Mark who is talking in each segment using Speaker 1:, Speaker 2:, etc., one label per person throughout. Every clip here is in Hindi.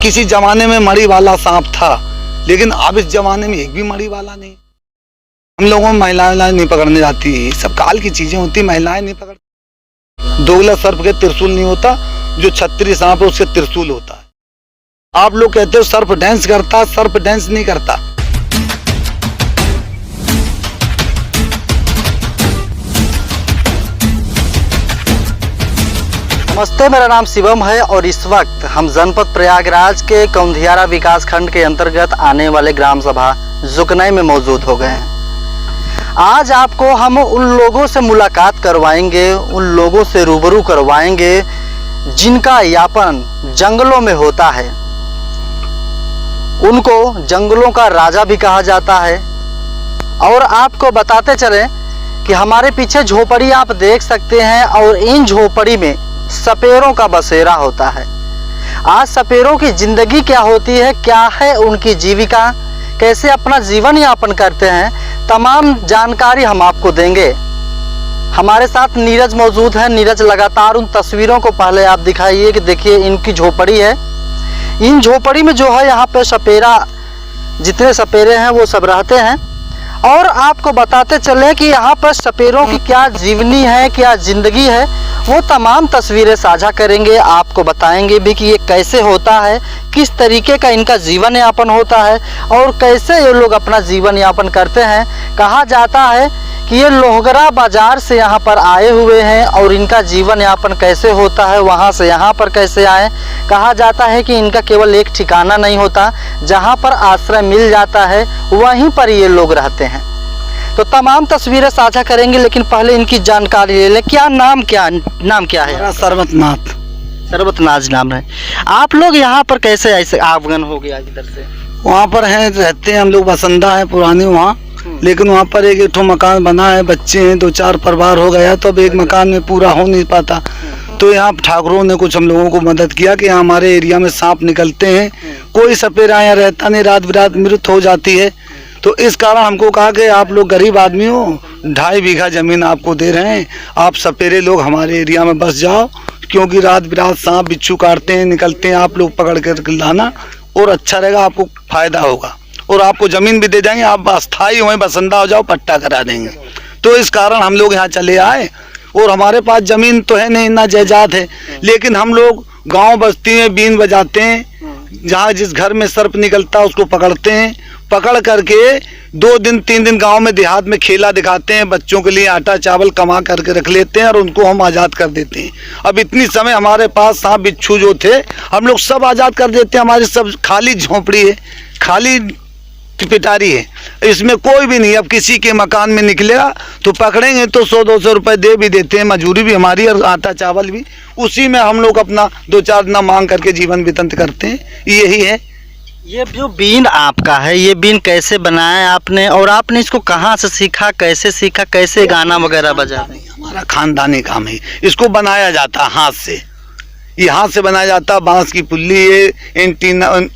Speaker 1: किसी जमाने में मड़ी वाला सांप था, लेकिन अब इस जमाने में एक भी मड़ी वाला नहीं। हम लोगों में महिलाएं नहीं पकड़ने जाती, सब काल की चीजें होती, महिलाएं नहीं पकड़। दोगला सर्प के त्रिशूल नहीं होता, जो छत्री सांप है उसके त्रिशूल होता है। आप लोग कहते हो सर्प डांस करता, सर्प डांस नहीं करता।
Speaker 2: नमस्ते, मेरा नाम शिवम है और इस वक्त हम जनपद प्रयागराज के कौंधियारा विकास खंड के अंतर्गत आने वाले ग्राम सभा जुकनई में मौजूद हो गए हैं। आज आपको हम उन लोगों से मुलाकात करवाएंगे, उन लोगों से रूबरू करवाएंगे जिनका यापन जंगलों में होता है। उनको जंगलों का राजा भी कहा जाता है। और आपको बताते चलें कि हमारे पीछे झोपड़ी आप देख सकते हैं और इन झोपड़ी में सपेरों का बसेरा होता है। आज सपेरों की जिंदगी क्या होती है, क्या है उनकी जीविका, कैसे अपना जीवन यापन करते हैं, तमाम जानकारी हम आपको देंगे। हमारे साथ नीरज मौजूद है। नीरज लगातार उन तस्वीरों को पहले आप दिखाइए कि देखिए इनकी झोपड़ी है। इन झोपड़ी में जो है यहाँ पे सपेरा, जितने सपेरे हैं वो सब रहते हैं। और आपको बताते चले कि यहाँ पर सपेरों की क्या जीवनी है, क्या जिंदगी है, वो तमाम तस्वीरें साझा करेंगे। आपको बताएंगे भी कि ये कैसे होता है, किस तरीके का इनका जीवन यापन होता है और कैसे ये लोग अपना जीवन यापन करते हैं। कहा जाता है कि ये लोहगरा बाजार से यहाँ पर आए हुए हैं और इनका जीवन यापन कैसे होता है, वहाँ से यहाँ पर कैसे आए। कहा जाता है कि इनका केवल एक ठिकाना नहीं होता, जहाँ पर आश्रय मिल जाता है वहीं पर ये लोग रहते हैं। तो तमाम तस्वीरें साझा करेंगे, लेकिन पहले इनकी जानकारी ले लें। क्या नाम क्या है?
Speaker 1: सरबतनाथ।
Speaker 2: सरबतनाथ नाम है। आप लोग यहाँ पर कैसे ऐसे आगमन हो गया इधर से?
Speaker 1: वहाँ पर हैं, रहते हैं हम लोग, बसंदा है पुरानी वहाँ, लेकिन वहाँ पर एक ठो मकान बना है, बच्चे हैं, 2-4 परिवार हो गया, तो अब एक मकान में पूरा हो नहीं पाता। तो यहाँ ठाकुरों ने कुछ हम लोगों को मदद किया कि यहाँ हमारे एरिया में सांप निकलते हैं, कोई सपेरा यहाँ रहता नहीं, रात बिरात मृत्यु हो जाती है। तो इस कारण हमको कहा कि आप लोग गरीब आदमी हो, 2.5 बीघा जमीन आपको दे रहे हैं, आप सपेरे लोग हमारे एरिया में बस जाओ, क्योंकि रात बिरात सांप बिच्छू काटते हैं, निकलते हैं, आप लोग पकड़ कर लाना और अच्छा रहेगा, आपको फायदा होगा और आपको जमीन भी दे जाएंगे, आप अस्थायी हुए, बसंदा हो जाओ, पट्टा करा देंगे। तो इस कारण हम लोग यहाँ चले आए। और हमारे पास जमीन तो है नहीं, ना जायदाद है, लेकिन हम लोग गांव बस्ती में बीन बजाते हैं, जहाँ जिस घर में सर्प निकलता है उसको पकड़ते हैं, पकड़ करके 2 दिन 3 दिन गांव में देहात में खेला दिखाते हैं, बच्चों के लिए आटा चावल कमा करके रख लेते हैं और उनको हम आज़ाद कर देते हैं। अब इतनी समय हमारे पास सांप बिच्छू जो थे हम लोग सब आज़ाद कर देते हैं। हमारी सब खाली झोंपड़ी है, खाली पिटारी है, इसमें कोई भी नहीं। अब किसी के मकान में निकलेगा तो पकड़ेंगे तो 100-200 रुपये दे भी देते हैं, मजदूरी भी हमारी और आटा चावल भी, उसी में हम लोग अपना 2-4 दिन मांग करके जीवन व्यतीत करते हैं। यही है।
Speaker 2: ये जो बीन आपका है, ये बीन कैसे बनाया आपने और आपने इसको कहाँ से सीखा, कैसे सीखा, कैसे गाना वगैरह बजा?
Speaker 1: हमारा खानदानी काम है, इसको बनाया जाता है हाथ से, ये हाथ से बनाया जाता है। बांस की पुल्ली है,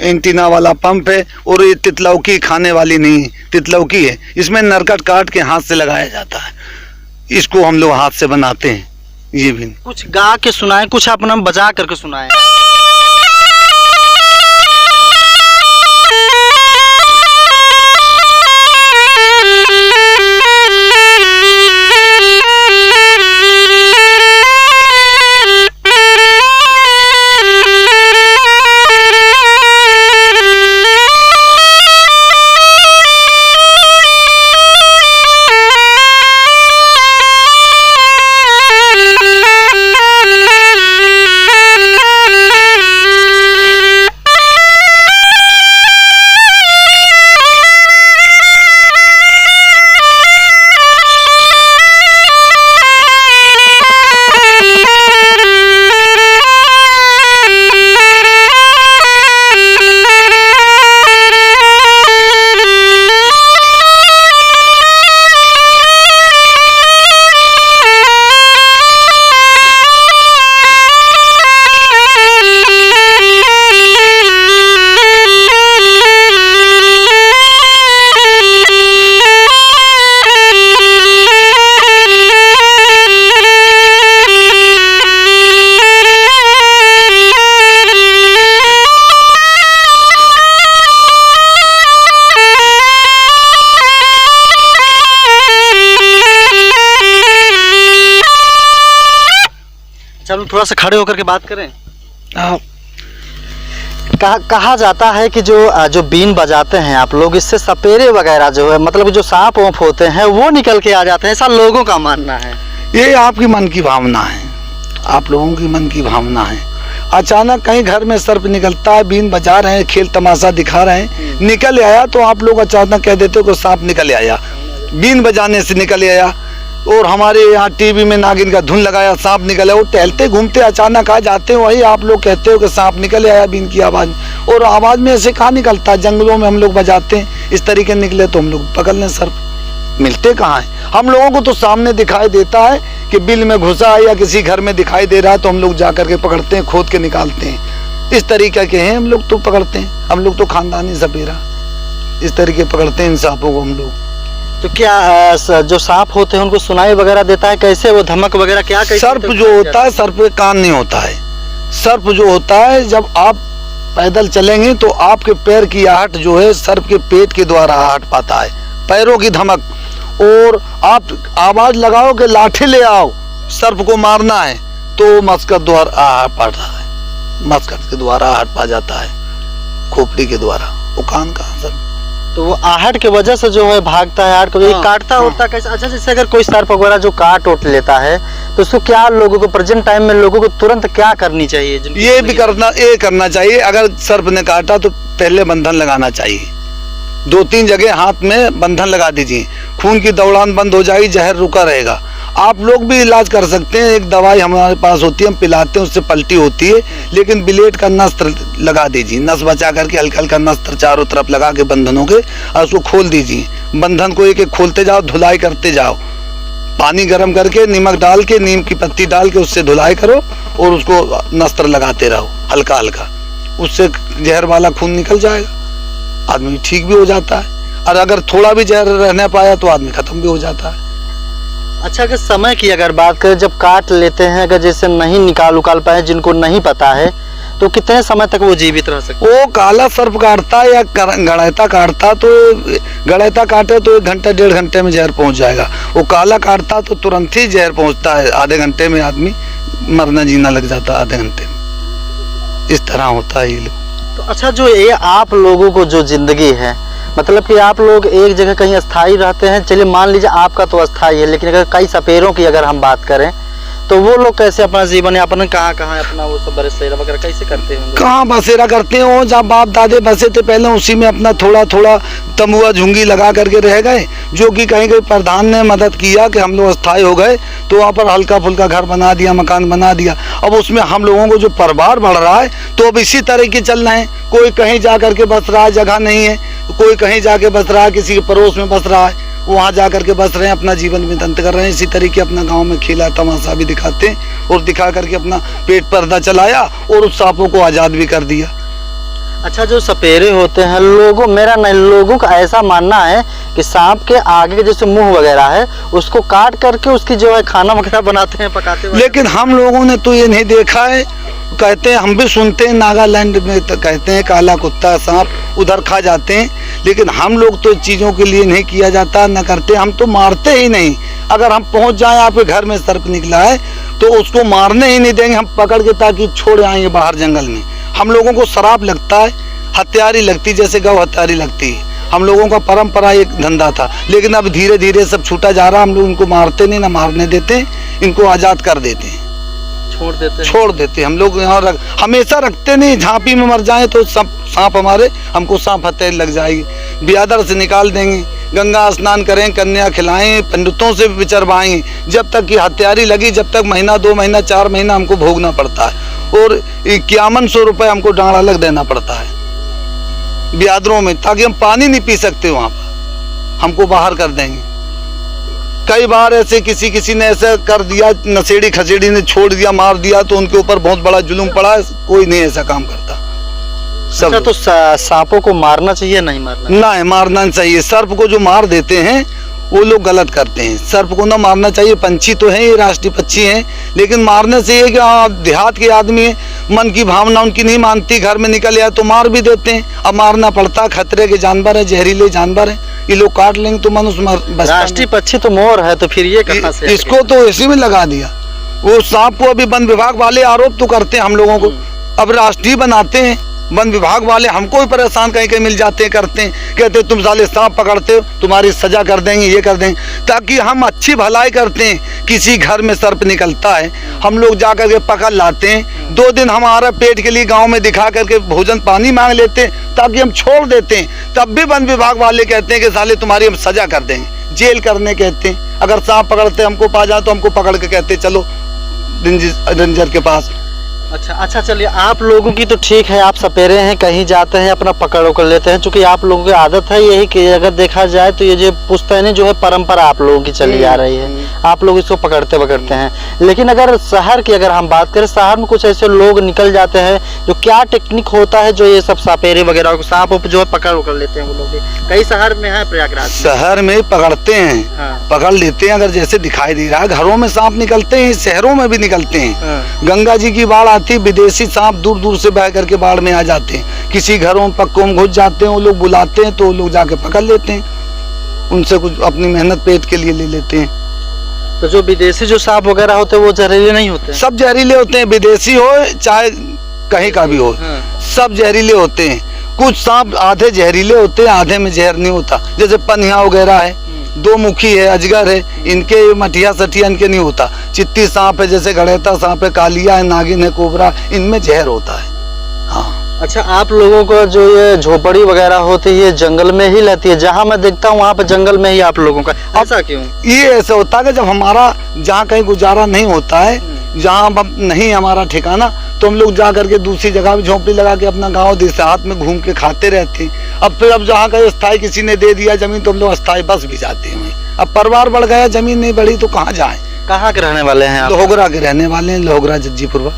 Speaker 1: एंटीना वाला पंप है, और ये तितलौकी खाने वाली नहीं है, तितलौकी है, इसमें नरकट काट के हाथ से लगाया जाता है। इसको हम लोग हाथ से बनाते हैं। ये भी
Speaker 2: कुछ गा के सुनाए, कुछ अपना बजा करके सुनाए। चलो थोड़ा सा खड़े होकर के बात करें।
Speaker 1: आप
Speaker 2: कहा जाता है कि जो बीन बजाते हैं आप लोग, इससे सपेरे वगैरह जो है, मतलब जो सांप वोप होते हैं वो निकल के आ जाते हैं, ऐसा लोगों का मानना है।
Speaker 1: ये आपकी मन की भावना है, आप लोगों की मन की भावना है। अचानक कहीं घर में सर्प निकलता है, बीन बजा रहे हैं, खेल तमाशा दिखा रहे हैं, निकल आया तो आप लोग अचानक कह देते हो कि सांप निकल आया, बीन बजाने से निकल आया। और हमारे यहाँ टीवी में नागिन का धुन लगाया, सांप निकल आया। वो टहलते घूमते अचानक आ जाते हो, वही आप लोग कहते हो कि सांप निकल आया बीन की आवाज। और आवाज में ऐसे कहाँ निकलता है, जंगलों में हम लोग बजाते हैं, इस तरीके निकले तो हम लोग पकड़ लें सर्प। मिलते कहाँ हैं हम लोगों को, तो सामने दिखाई देता है कि बिल में घुसा है या किसी घर में दिखाई दे रहा है तो हम लोग जा करके पकड़ते हैं, खोद के निकालते हैं। इस तरीके के हैं हम लोग, तो पकड़ते हैं। हम लोग तो खानदानी सपेरा इस तरीके पकड़ते हैं इन सांपों को हम लोग।
Speaker 2: तो क्या जो सांप होते हैं उनको सुनाई वगैरह देता है, कैसे वो धमक वगैरह क्या कैसे?
Speaker 1: सर्प जो होता है, सर्प पे कान नहीं होता है। सर्प जो होता है, जब आप पैदल चलेंगे तो आपके पैर की आहट जो है सर्प के पेट के द्वारा आहट पाता है, पैरों की धमक। और आप आवाज लगाओ कि लाठी ले आओ, सर्प को मारना है, तो मस्कट द्वारा आहट पाता है, मस्कट के द्वारा आहट पा जाता है, खोपड़ी के द्वारा। वो कान कहाँ सर्प,
Speaker 2: तो वो आहट के वजह से जो है भागता है, आहट को काटता होता कैसे? अच्छा, जैसे अगर कोई सर्प वगैरह जो काट उठ लेता है तो उसको क्या लोगों को प्रेजेंट टाइम में लोगों को तुरंत क्या करनी चाहिए?
Speaker 1: ये करना चाहिए। अगर सर्प ने काटा तो पहले बंधन लगाना चाहिए, 2-3 जगह हाथ में बंधन लगा दीजिए, खून की दौड़ान बंद हो जाएगी, जहर रुका रहेगा। आप लोग भी इलाज कर सकते हैं, एक दवाई हमारे पास होती है, हम पिलाते हैं, उससे पलटी होती है। लेकिन ब्लेड का नस्त्र लगा दीजिए, नस बचा करके हल्का हल्का नस्त्र चारों तरफ लगा के बंधनों के, और उसको खोल दीजिए। बंधन को एक एक खोलते जाओ, धुलाई करते जाओ, पानी गर्म करके नमक डाल के, नीम की पत्ती डाल के उससे धुलाई करो और उसको नस्त्र लगाते रहो हल्का हल्का, उससे जहर वाला खून निकल जाएगा, आदमी ठीक भी हो जाता है। और अगर थोड़ा भी जहर रहने पाया तो आदमी खत्म भी हो जाता है।
Speaker 2: अच्छा, अगर समय की अगर बात करें, जब काट लेते हैं, अगर जैसे नहीं निकाल पाए, जिनको नहीं पता है, तो कितने समय तक वो जीवित रह सकते?
Speaker 1: वो काला सर्प काटता या गड़ैता काटता, तो गड़ैता काटे तो 1 घंटे 1.5 घंटे में जहर पहुंच जाएगा। वो काला काटता तो तुरंत ही जहर पहुंचता है, आधे घंटे में आदमी मरना जीना लग जाता है, आधे घंटे में। इस तरह होता है ये लोग।
Speaker 2: तो अच्छा, जो ये आप लोगों को जो जिंदगी है, मतलब कि आप लोग एक जगह कहीं अस्थाई रहते हैं, चलिए मान लीजिए आपका तो अस्थाई है, लेकिन अगर कई सपेरों की अगर हम बात करें तो वो लोग कैसे अपना जीवन यापन, कहाँ अपना वो सब बसेरा वगैरह कैसे करते हैं?
Speaker 1: कहाँ बसेरा करते हैं, वो जहाँ बाप दादे बसे थे पहले, उसी में अपना थोड़ा थोड़ा तमुआ झुंगी लगा करके रह गए, जो कि कहीं कहीं प्रधान ने मदद किया कि हम लोग अस्थाई हो गए, तो वहाँ पर हल्का फुल्का घर बना दिया, मकान बना दिया। अब उसमें हम लोगों को जो परिवार बढ़ रहा है तो अब इसी तरह के चल रहे हैं। कोई कहीं जा करके बस रहा है, जगह नहीं है, कोई कहीं जाके बस रहा है, किसी के पड़ोस में बस रहा है, वहाँ जा करके बस रहे हैं, अपना जीवन व्यतीत कर रहे हैं। इसी तरीके अपना गांव में खेला तमाशा भी दिखाते हैं और दिखा करके अपना पेट पर्दा चलाया और उस सांपों को आज़ाद भी कर दिया।
Speaker 2: अच्छा, जो सपेरे होते हैं, लोगों का ऐसा मानना है कि सांप के आगे के जैसे मुंह वगैरह है, उसको काट करके उसकी जो है खाना वगैरह बनाते हैं, पकाते हैं।
Speaker 1: लेकिन हम लोगों ने तो ये नहीं देखा है। कहते हैं, हम भी सुनते हैं, नागालैंड में तो कहते हैं काला कुत्ता सांप उधर खा जाते हैं, लेकिन हम लोग तो चीज़ों के लिए नहीं किया जाता, न करते, हम तो मारते ही नहीं। अगर हम पहुंच जाएं, आपके घर में सर्प निकला है तो उसको मारने ही नहीं देंगे, हम पकड़ के ताकि छोड़ आएंगे बाहर जंगल में। हम लोगों को शराब लगता है, हत्यारी लगती, जैसे गौ हत्यारी लगती है। हम लोगों का परंपरा एक धंधा था, लेकिन अब धीरे धीरे सब छूटा जा रहा है। हम लोग इनको मारते नहीं, ना मारने देते, इनको आज़ाद कर देते हैं, छोड़ देते। हम लोग यहाँ हमेशा रखते नहीं, झांपी में मर जाए तो सब सांप हमको सांप हत्यारी लग जाएगी, बियादर से निकाल देंगे, गंगा स्नान करें, कन्या खिलाएं, पंडितों से विचरवाएं, जब तक कि हत्यारी लगी, जब तक महीना 2 महीना 4 महीना हमको भोगना पड़ता है। और 5100 रुपये हमको डांड अलग देना पड़ता है बियादरों में, ताकि हम पानी नहीं पी सकते, वहाँ पर हमको बाहर कर देंगे। कई बार ऐसे किसी ने ऐसा कर दिया, नशेड़ी खसेड़ी ने छोड़ दिया, मार दिया, तो उनके ऊपर बहुत बड़ा जुल्म पड़ा। कोई नहीं ऐसा काम करता।
Speaker 2: सब तो सांपों को मारना चाहिए, नहीं
Speaker 1: मारना चाहिए। सर्प को जो मार देते हैं वो लोग गलत करते हैं, सर्प को ना मारना चाहिए। पंछी तो है, ये राष्ट्रीय पक्षी हैं, लेकिन मारने से ये कि देहात के आदमी है, मन की भावना उनकी नहीं मानती, घर में निकल आया तो मार भी देते हैं। अब मारना पड़ता, खतरे के जानवर है, जहरीले जानवर है, ये लोग काट लेंगे तो मनुष्य।
Speaker 2: राष्ट्रीय पक्षी तो मोर है, तो फिर ये कहाँ से?
Speaker 1: इसको तो इसी में लगा दिया, वो सांप को अभी वन विभाग वाले आरोप तो करते हैं हम लोगों को, अब राष्ट्रीय बनाते हैं वन विभाग वाले, हमको भी परेशान कहीं कहीं मिल जाते हैं, करते हैं, कहते हैं तुम साले सांप पकड़ते हो, तुम्हारी सजा कर देंगे, ये कर देंगे, ताकि हम अच्छी भलाई करते हैं। किसी घर में सर्प निकलता है, हम लोग जा करके पकड़ लाते हैं, 2 दिन हमारा पेट के लिए गांव में दिखा करके भोजन पानी मांग लेते हैं, ताकि हम छोड़ देते हैं, तब भी वन विभाग वाले कहते हैं कि साले तुम्हारी हम सजा कर देंगे, जेल करने कहते हैं। अगर सांप पकड़ते हमको पा जाए तो हमको पकड़ के कहते चलो रेंजर के पास।
Speaker 2: अच्छा चलिए, आप लोगों की तो ठीक है, आप सपेरे हैं, कहीं जाते हैं अपना पकड़ कर लेते हैं, क्योंकि आप लोगों की आदत है यही कि अगर देखा जाए तो ये जो पुश्तैनी जो है परंपरा आप लोगों की चली आ रही है, आप लोग इसको पकड़ते हैं। लेकिन अगर शहर की अगर हम बात करें, शहर में कुछ ऐसे लोग निकल जाते हैं जो क्या टेक्निक होता है जो ये सब सपेरे वगैरह को सांप जो है पकड़ लेते हैं, वो लोग कई शहर में है, प्रयागराज
Speaker 1: शहर में पकड़ते हैं। हाँ। पकड़ लेते हैं, अगर जैसे दिखाई दे रहा है घरों में सांप निकलते हैं, शहरों में भी निकलते हैं। हाँ। गंगा जी की बाढ़ आती, विदेशी सांप दूर दूर से बह करके बाढ़ में आ जाते हैं, किसी घरों में पक्कों में घुस जाते हैं, वो लोग बुलाते हैं तो वो लोग जाके पकड़ लेते हैं, उनसे कुछ अपनी मेहनत पेट के लिए ले लेते हैं।
Speaker 2: तो जो विदेशी जो सांप वगैरह होते हैं वो जहरीले नहीं होते?
Speaker 1: सब जहरीले होते हैं, विदेशी हो चाहे कहीं का भी हो। हाँ। सब जहरीले होते हैं। कुछ सांप आधे जहरीले होते हैं, आधे में जहर नहीं होता, जैसे पनिया वगैरह है, 2 मुखी है, अजगर है, इनके मटिया सटिया इनके नहीं होता। चित्ती सांप है, जैसे गड़ेता सांप है, कालिया है, नागिन है, कोबरा, इनमें जहर होता है। हाँ।
Speaker 2: अच्छा, आप लोगों को जो ये झोपड़ी वगैरह होती है ये जंगल में ही रहती है? जहाँ मैं देखता हूँ वहाँ पे जंगल में ही आप लोगों का, ऐसा क्यों?
Speaker 1: ये ऐसा होता है कि जब हमारा जहाँ कहीं गुजारा नहीं होता है, जहाँ नहीं हमारा ठिकाना, तो हम लोग जा करके दूसरी जगह भी झोपड़ी लगा के अपना गाँव देहात में घूम के खाते रहते हैं। अब फिर अब जहाँ का स्थायी किसी ने दे दिया जमीन तो हम लोग अस्थायी बस भी जाते हैं। अब परिवार बढ़ गया, जमीन नहीं बढ़ी तो कहाँ जाए।
Speaker 2: कहाँ के रहने वाले हैं आप?
Speaker 1: लोहगरा के रहने वाले हैं, लोहगरा जज्जीपुरवा।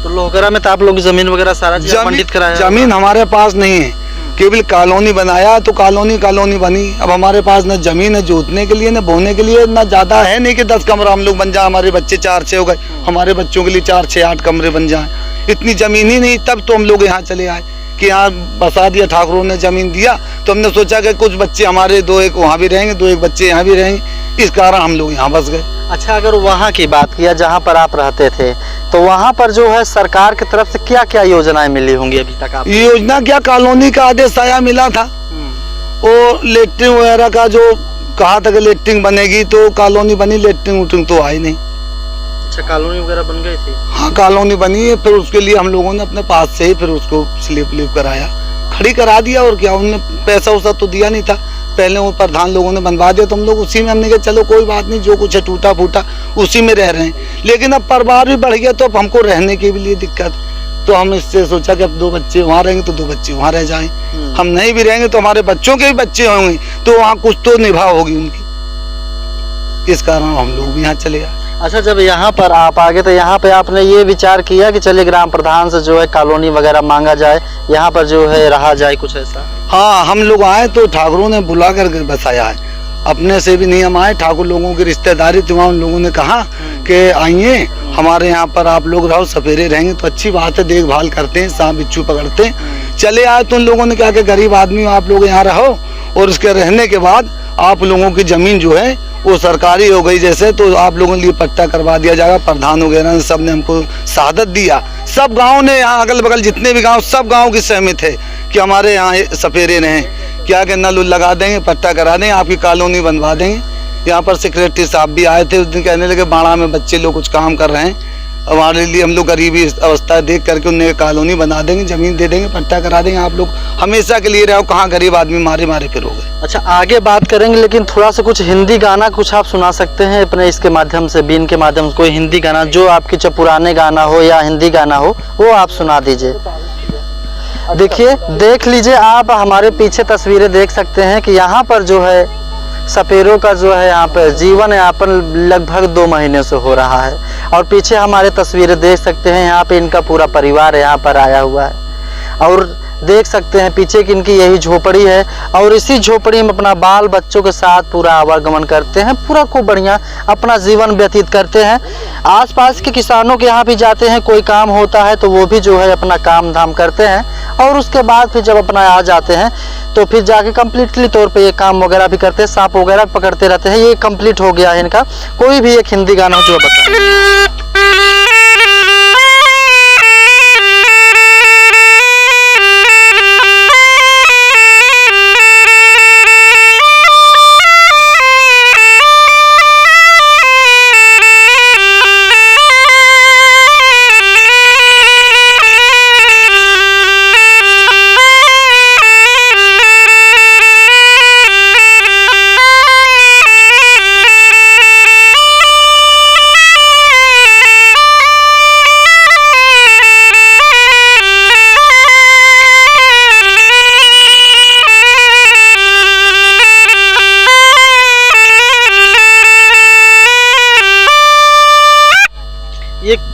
Speaker 2: तो लोहगरा में तो आप लोग जमीन वगैरह सारा मंडित कराया?
Speaker 1: जमीन हमारे पास नहीं है, केवल कॉलोनी बनाया तो कॉलोनी बनी। अब हमारे पास न जमीन है जोतने के लिए, न बोने के लिए, न ज्यादा है नहीं कि 10 कमरा हम लोग बन जाए, हमारे बच्चे 4-6 हो गए, हमारे बच्चों के लिए 4-6-8 कमरे बन जाए, इतनी जमीन ही नहीं। तब तो हम लोग यहाँ चले आए कि यहाँ बसा दिया, ठाकुरों ने जमीन दिया, तो हमने सोचा कि कुछ बच्चे हमारे 2-1 वहाँ भी रहेंगे, 2-1 बच्चे यहाँ भी रहेंगे, इस कारण हम लोग यहाँ बस गए।
Speaker 2: अच्छा, अगर वहाँ की बात किया जहाँ पर आप रहते थे, तो वहाँ पर जो है सरकार की तरफ से क्या क्या योजनाएं मिली होंगी अभी तक आप?
Speaker 1: योजना क्या, कॉलोनी का आदेश आया मिला था, और लेटरिन वगैरह का जो कहा था कि लेटरिन बनेगी, तो कॉलोनी बनी, लेटरिन उटरिन तो आई नहीं।
Speaker 2: अच्छा, कॉलोनी वगैरह बन गई थी?
Speaker 1: हाँ, कॉलोनी बनी है, फिर उसके लिए हम लोगों ने अपने पास से ही फिर उसको स्लिप कराया, खड़ी करा दिया, और क्या, उनने पैसा वैसा तो दिया नहीं था, पहले वो प्रधान लोगों ने बनवा दिया, तो हम लोग उसी में, हमने कहा चलो कोई बात नहीं, जो कुछ है टूटा फूटा उसी में रह रहे हैं। लेकिन अब परिवार भी बढ़ गया तो अब हमको रहने के लिए दिक्कत, तो हम इससे सोचा कि अब 2 बच्चे वहाँ रहेंगे तो 2 बच्चे वहाँ रह जाएं, हम नहीं भी रहेंगे तो हमारे बच्चों के भी बच्चे होंगे, तो वहाँ कुछ तो निभा होगी उनकी, इस कारण हम लोग भी यहाँ चले आए।
Speaker 2: अच्छा, जब यहाँ पर आप आ गए तो यहाँ पे आपने ये विचार किया कि चलिए ग्राम प्रधान से जो है कॉलोनी वगैरह मांगा जाए, यहाँ पर जो है रहा जाए, कुछ ऐसा?
Speaker 1: हाँ, हम लोग आए तो ठाकुरों ने बुला कर बसाया है, अपने से भी नहीं हम आए, ठाकुर लोगों की रिश्तेदारी थी, वहाँ उन लोगों ने कहा कि आइए हमारे यहाँ पर आप लोग रहो, सपेरे रहेंगे तो अच्छी बात है, देखभाल करते हैं, सांप बिच्छू पकड़ते हैं। चले आए तो उन लोगों ने कहा कि गरीब आदमी आप लोग यहाँ रहो, और उसके रहने के बाद आप लोगों की जमीन जो है वो सरकारी हो गई जैसे, तो आप लोगों के लिए पट्टा करवा दिया जाएगा। प्रधान वगैरह ने सब ने हमको शहादत दिया, सब गांव ने, यहाँ अगल बगल जितने भी गांव, सब गांव की सहमत है कि हमारे यहाँ सपेरे रहें, क्या कि नल लगा देंगे, पट्टा करा देंगे, आपकी कॉलोनी बनवा देंगे। यहाँ पर सेक्रेटरी साहब भी आए थे उस दिन, कहने लगे बाड़ा में बच्चे लोग कुछ काम कर रहे हैं, हमारे लिए हम लोग गरीबी अवस्था देख करके उन्हें कॉलोनी बना देंगे, जमीन दे देंगे, पट्टा करा देंगे, आप लोग हमेशा के लिए रहो, कहाँ गरीब आदमी मारे फिर हो गए।
Speaker 2: अच्छा, आगे बात करेंगे, लेकिन थोड़ा सा कुछ हिंदी गाना कुछ आप सुना सकते हैं अपने इसके माध्यम से, बीन के माध्यम से, कोई हिंदी गाना जो आपके चाहे पुराने गाना हो या हिंदी गाना हो, वो आप सुना दीजिए। देखिए, देख लीजिए आप, हमारे पीछे तस्वीरें देख सकते हैं कि यहाँ पर जो है सपेरों का जो है यहाँ पर जीवन यापन लगभग 2 महीने से हो रहा है, और पीछे हमारे तस्वीरें देख सकते हैं, यहाँ पे इनका पूरा परिवार यहाँ पर आया हुआ है, और देख सकते हैं पीछे की इनकी यही झोपड़ी है, और इसी झोपड़ी में अपना बाल बच्चों के साथ पूरा आवागमन करते हैं, पूरा खूब बढ़िया अपना जीवन व्यतीत करते हैं। आसपास के किसानों के यहाँ भी जाते हैं, कोई काम होता है तो वो भी जो है अपना काम धाम करते हैं, और उसके बाद फिर जब अपना आ जाते हैं तो फिर जाके कम्प्लीटली तौर पे ये काम वगैरह भी करते हैं, सांप वगैरह पकड़ते रहते हैं। ये कंप्लीट हो गया है इनका। कोई भी एक हिंदी गाना हो जो बता।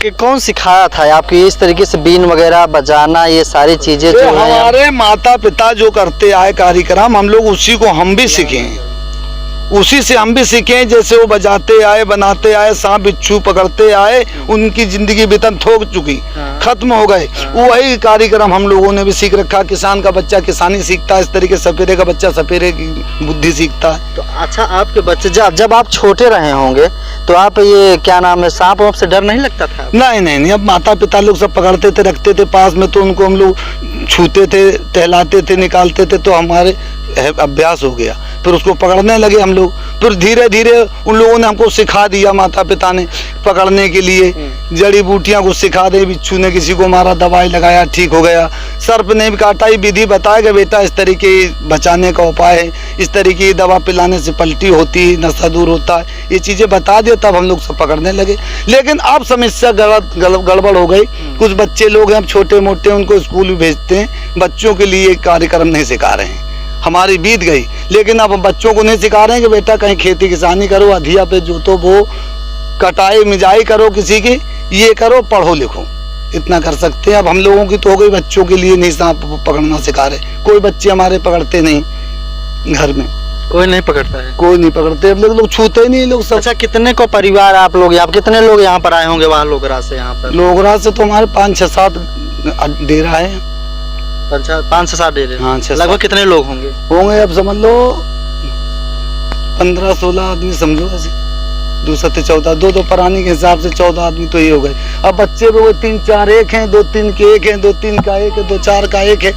Speaker 2: कि कौन सिखाया था आपको इस तरीके से बीन वगैरह बजाना, ये सारी चीजें जो है?
Speaker 1: हमारे माता पिता जो करते आए कार्यक्रम, हम लोग उसी को हम भी सीखे हैं, उसी से हम भी सीखे। जैसे वो बजाते आए, बनाते आए, सांप बिच्छू पकड़ते आए, उनकी जिंदगी बेतन थोक चुकी, खत्म हो गए, वही कार्यक्रम हम लोगों ने भी सीख रखा। किसान का बच्चा किसानी सीखता है, इस तरीके सपेरे का बच्चा सपेरे की बुद्धि सीखता है।
Speaker 2: तो अच्छा, आपके बच्चे जब आप छोटे रहे होंगे तो आप ये क्या नाम है, सांप वाप से डर नहीं लगता था?
Speaker 1: नहीं, अब माता पिता लोग सब पकड़ते थे, रखते थे पास में, तो उनको हम लोग छूते थे, टहलाते थे, निकालते थे, तो हमारे अभ्यास हो गया। फिर उसको पकड़ने लगे हम लोग। फिर धीरे धीरे उन लोगों ने हमको सिखा दिया, माता पिता ने, पकड़ने के लिए जड़ी बूटियां को सिखा दे। बिच्छू ने किसी को मारा, दवाई लगाया, ठीक हो गया। सर्प ने भी काटा, ये विधि बताया कि बेटा इस तरीके बचाने का उपाय है, इस तरीके की दवा पिलाने से पलटी होती है, नशा दूर होता है, ये चीजें बता दिया। तब हम लोग सब पकड़ने लगे। लेकिन अब समस्या गड़बड़ हो गई। कुछ बच्चे लोग हैं अब छोटे मोटे, उनको स्कूल भी भेजते हैं, बच्चों के लिए कार्यक्रम नहीं सिखा रहे हैं। हमारी बीत गई, लेकिन अब बच्चों को नहीं सिखा रहे हैं कि बेटा कहीं खेती किसानी करो, अधिया पे जोतो बो, कटाई मिजाई करो, किसी की ये करो, पढ़ो लिखो, इतना कर सकते हैं। अब हम लोगों की तो हो गई, बच्चों के लिए नहीं सांप पकड़ना सिखा रहे। कोई बच्चे हमारे पकड़ते नहीं, घर में
Speaker 2: कोई नहीं पकड़ता है,
Speaker 1: कोई नहीं पकड़ते। अब लोग छूते ही नहीं लोग सब।
Speaker 2: अच्छा, कितने को परिवार आप लोग, आप कितने लोग यहाँ पर आए होंगे वहाँ लोगरा से? यहाँ पर
Speaker 1: लोगरा से तो हमारे 5-6-7 डेरा है,
Speaker 2: 5 से 7 डेरे।
Speaker 1: हाँ,
Speaker 2: लगभग कितने लोग होंगे?
Speaker 1: अब समझ लो 15-16 आदमी समझो ऐसे, 2-7-14, 2 प्राणी के हिसाब से 14 आदमी तो ये हो गए। अब बच्चे भी वो 3-4 एक हैं, 2-3 के एक हैं, 2-3 का एक है, 2-4 का एक है,